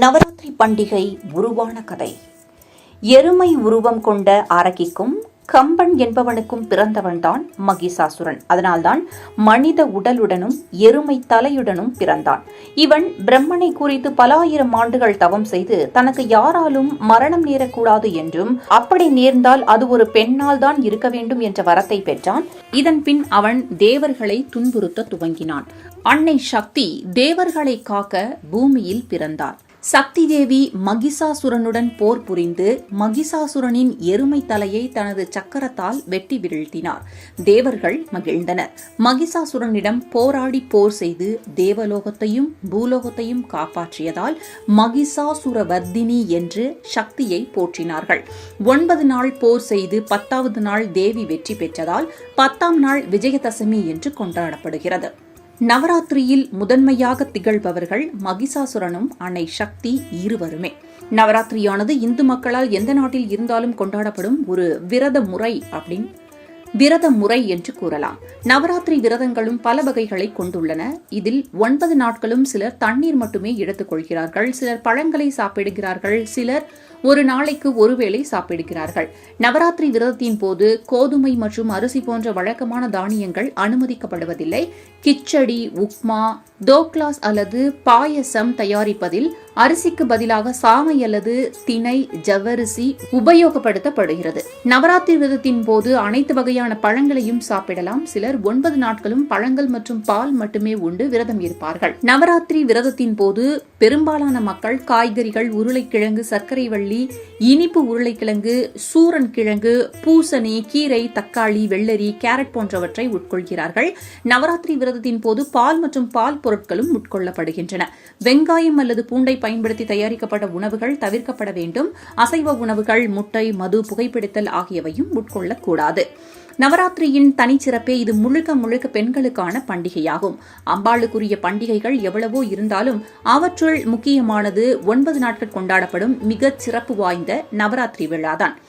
நவராத்திரி பண்டிகை உருவான கதை. எருமை உருவம் கொண்ட அரக்கிக்கும் கம்பன் என்பவனுக்கும் பிறந்தவன்தான் மகிஷாசுரன். அதனால்தான் மனித உடலுடனும் எருமை தலையுடனும் பிறந்தான். இவன் பிரம்மனை குறித்து பல ஆயிரம் ஆண்டுகள் தவம் செய்து தனக்கு யாராலும் மரணம் நேரக்கூடாது என்றும், அப்படி நேர்ந்தால் அது ஒரு பெண்ணால் தான் இருக்க வேண்டும் என்ற வரத்தை பெற்றான். இதன் பின் அவன் தேவர்களை துன்புறுத்த துவங்கினான். அன்னை சக்தி தேவர்களை காக்க பூமியில் பிறந்தார். சக்தி தேவி மகிஷாசுரனுடன் போர் புரிந்து மகிஷாசுரனின் எருமை தலையை தனது சக்கரத்தால் வெட்டி வீழ்த்தினார். தேவர்கள் மகிழ்ந்தனர். மகிஷாசுரனிடம் போராடி போர் செய்து தேவலோகத்தையும் பூலோகத்தையும் காப்பாற்றியதால் மகிஷாசுரவர்தினி என்று சக்தியை போற்றினார்கள். 9 நாள் போர் செய்து 10வது நாள் தேவி வெற்றி பெற்றதால் 10ஆம் நாள் விஜயதசமி என்று கொண்டாடப்படுகிறது. நவராத்திரியில் முதன்மையாக திகழ்பவர்கள் மகிஷாசுரனும் அன்னை சக்தி இருவருமே. நவராத்திரியானது இந்து மக்களால் எந்த நாட்டில் இருந்தாலும் கொண்டாடப்படும் ஒரு விரத முறை என்று கூறலாம். நவராத்திரி விரதங்களும் பல வகைகளை கொண்டுள்ளன. இதில் 9 நாட்களும் சிலர் தண்ணீர் மட்டுமே எடுத்துக் கொள்கிறார்கள், சிலர் பழங்களை சாப்பிடுகிறார்கள், சிலர் ஒரு நாளைக்கு ஒருவேளை சாப்பிடுகிறார்கள். நவராத்திரி விரதத்தின் போது கோதுமை மற்றும் அரிசி போன்ற வழக்கமான தானியங்கள் அனுமதிக்கப்படுவதில்லை. கிச்சடி, உப்மா, தோக்லாஸ் அல்லது பாயசம் தயாரிப்பதில் அரிசிக்கு பதிலாக சாமை அல்லது திணை, ஜவ்வரிசி உபயோகப்படுத்தப்படுகிறது. நவராத்திரி விரதத்தின் போது அனைத்து வகையான பழங்களையும் சாப்பிடலாம். சிலர் 9 நாட்களும் பழங்கள் மற்றும் பால் மட்டுமே உண்டு விரதம் இருப்பார்கள். நவராத்திரி விரதத்தின் போது பெரும்பாலான மக்கள் காய்கறிகள், உருளைக்கிழங்கு, சர்க்கரை வள்ளி, இனிப்பு உருளைக்கிழங்கு, சூரன் கிழங்கு, பூசணி, கீரை, தக்காளி, வெள்ளரி, கேரட் போன்றவற்றை உட்கொள்கிறார்கள். நவராத்திரி விரதத்தின் போது பால் மற்றும் பால் பொருட்களும் உட்கொள்ளப்படுகின்றன. வெங்காயம் அல்லது பூண்டை பயன்படுத்தி தயாரிக்கப்பட்ட உணவுகள் தவிர்க்கப்பட வேண்டும். அசைவ உணவுகள், முட்டை, மது, புகைப்பிடித்தல் ஆகியவையும் உட்கொள்ளக்கூடாது. நவராத்திரியின் தனிச்சிறப்பே இது முழுக்க பெண்களுக்கான பண்டிகையாகும். அம்பாளுக்குரிய பண்டிகைகள் எவ்வளவோ இருந்தாலும் அவற்றுள் முக்கியமானது 9 நாட்கள் கொண்டாடப்படும் மிகச் சிறப்பு வாய்ந்த நவராத்திரி விழாதான்.